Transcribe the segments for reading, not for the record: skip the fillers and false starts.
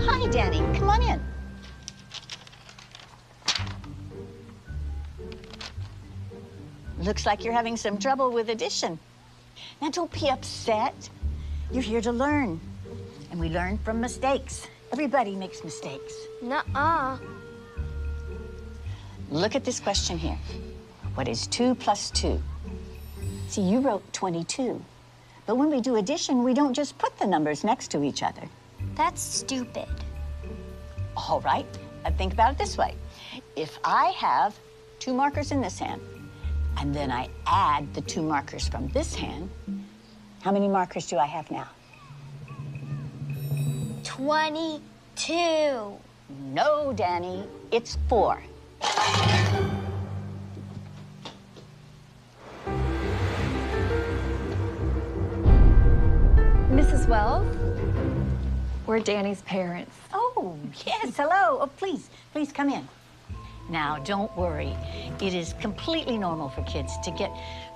hi, Danny. Come on in. Looks like you're having some trouble with addition. Now, don't be upset. You're here to learn. And we learn from mistakes. Everybody makes mistakes. Nuh-uh. Look at this question here. What is 2 plus 2? See, you wrote 22. But when we do addition, we don't just put the numbers next to each other. That's stupid. All right, think about it this way. If I have 2 markers in this hand, and then I add the 2 markers from this hand, how many markers do I have now? 22. No, Danny, it's 4. Mrs. Wells, we're Danny's parents. Oh, yes, hello. Oh, please come in. Now, don't worry. It is completely normal for kids to get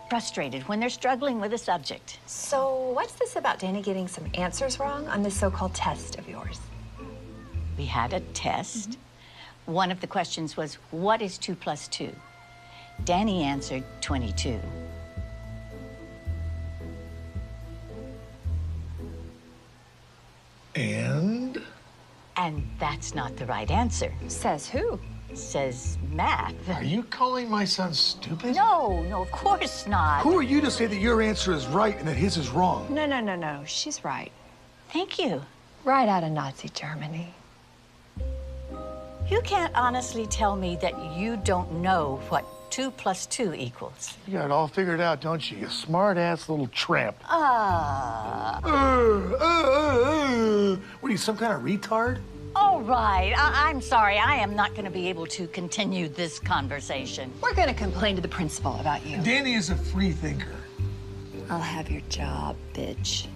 frustrated when they're struggling with a subject. So what's this about Danny getting some answers wrong on this so-called test of yours? We had a test. One of the questions was, what is 2 plus 2? Danny answered 22. And? And that's not the right answer. Says who? Says math. Are you calling my son stupid? No, of course not. Who are you to say that your answer is right and that his is wrong? No. She's right. Thank you. Right out of Nazi Germany. You can't honestly tell me that you don't know what 2 plus 2 equals. You got it all figured out, don't you? You smart-ass little tramp. What are you, some kind of retard? All right, I'm sorry. I am not going to be able to continue this conversation. We're gonna complain to the principal about you. Danny is a free thinker. I'll have your job, bitch.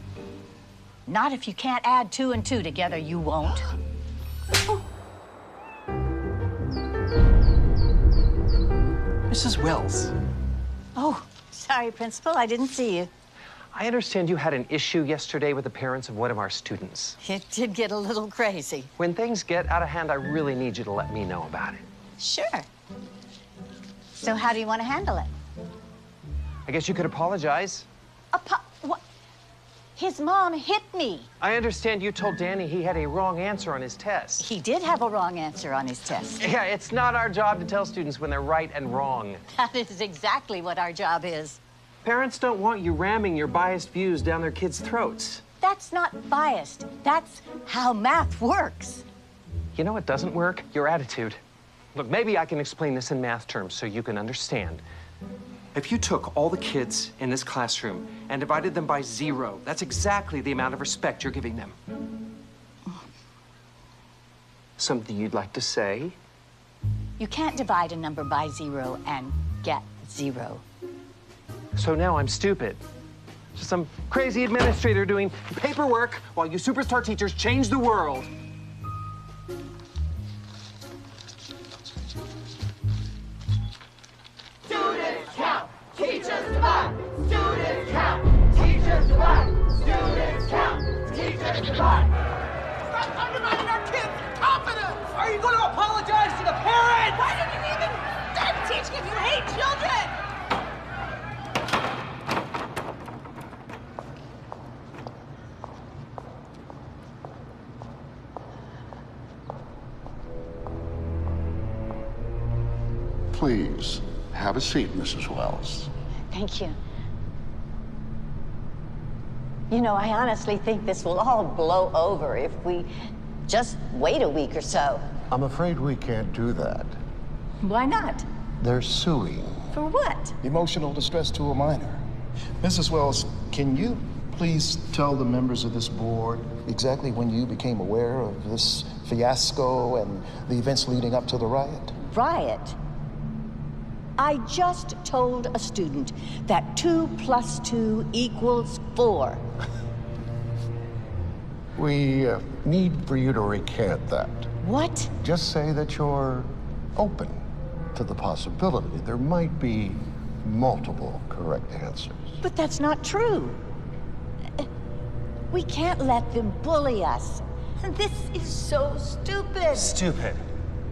Not if you can't add 2 and 2 together, you won't. Mrs. Wells. Oh, sorry, Principal. I didn't see you. I understand you had an issue yesterday with the parents of one of our students. It did get a little crazy. When things get out of hand, I really need you to let me know about it. Sure. So how do you want to handle it? I guess you could apologize. What? His mom hit me. I understand you told Danny he had a wrong answer on his test. He did have a wrong answer on his test. Yeah, it's not our job to tell students when they're right and wrong. That is exactly what our job is. Parents don't want you ramming your biased views down their kids' throats. That's not biased. That's how math works. You know what doesn't work? Your attitude. Look, maybe I can explain this in math terms so you can understand. If you took all the kids in this classroom and divided them by 0, that's exactly the amount of respect you're giving them. Something you'd like to say? You can't divide a number by 0 and get 0. So now I'm stupid. Just some crazy administrator doing paperwork while you superstar teachers change the world. Students count, teachers divide. Students count, teachers divide. Students count, teachers divide. Stop undermining our kids' confidence! Are you going to apologize to the parents? Why did you even start teaching if you hate children? Please, have a seat, Mrs. Wells. Thank you. You know, I honestly think this will all blow over if we just wait a week or so. I'm afraid we can't do that. Why not? They're suing. For what? Emotional distress to a minor. Mrs. Wells, can you please tell the members of this board exactly when you became aware of this fiasco and the events leading up to the riot? Riot? I just told a student that 2 plus 2 equals 4. We need for you to recant that. What? Just say that you're open to the possibility there might be multiple correct answers. But that's not true. We can't let them bully us. This is so stupid. Stupid.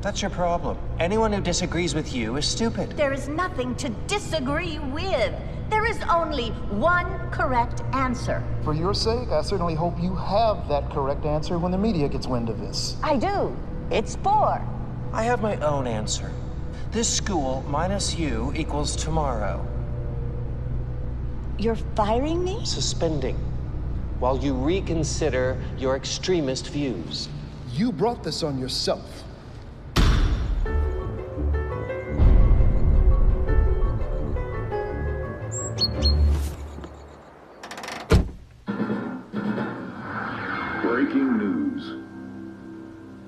That's your problem. Anyone who disagrees with you is stupid. There is nothing to disagree with. There is only one correct answer. For your sake, I certainly hope you have that correct answer when the media gets wind of this. I do. It's 4. I have my own answer. This school minus you equals tomorrow. You're firing me? Suspending. While you reconsider your extremist views. You brought this on yourself. Breaking news.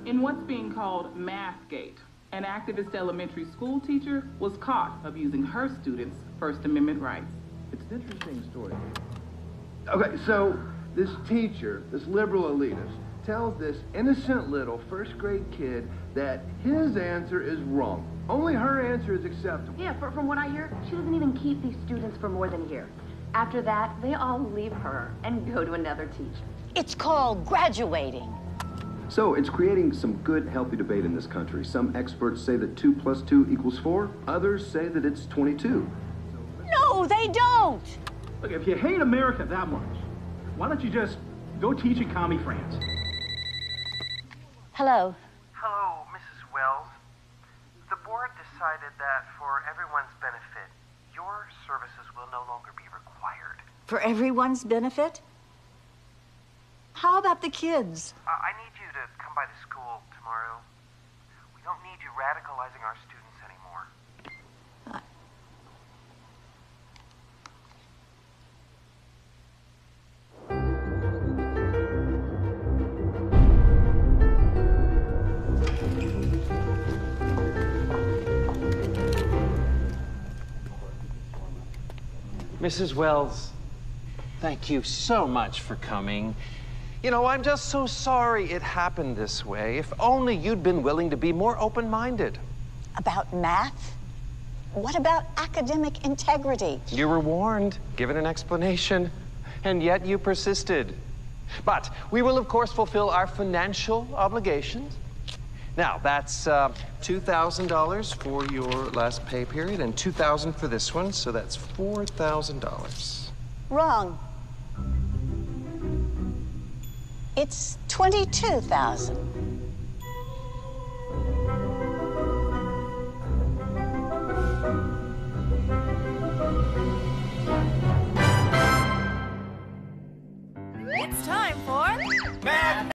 In what's being called Mathgate, an activist elementary school teacher was caught abusing her students' First Amendment rights. It's an interesting story. Okay, so this teacher, this liberal elitist, tells this innocent little first-grade kid that his answer is wrong. Only her answer is acceptable. Yeah, from what I hear, she doesn't even keep these students for more than a year. After that, they all leave her and go to another teacher. It's called graduating. So it's creating some good, healthy debate in this country. Some experts say that 2 + 2 = 4. Others say that it's 22. No, they don't. Look, if you hate America that much, why don't you just go teach in commie France? Hello. Hello, Mrs. Wells. The board decided that for everyone's benefit, your services will no longer be required. For everyone's benefit? How about the kids? I need you to come by the school tomorrow. We don't need you radicalizing our students anymore. Mrs. Wells, thank you so much for coming. You know, I'm just so sorry it happened this way. If only you'd been willing to be more open-minded. About math? What about academic integrity? You were warned, given an explanation, and yet you persisted. But we will, of course, fulfill our financial obligations. Now, that's $2,000 for your last pay period and $2,000 for this one, so that's $4,000. Wrong. It's 22,000.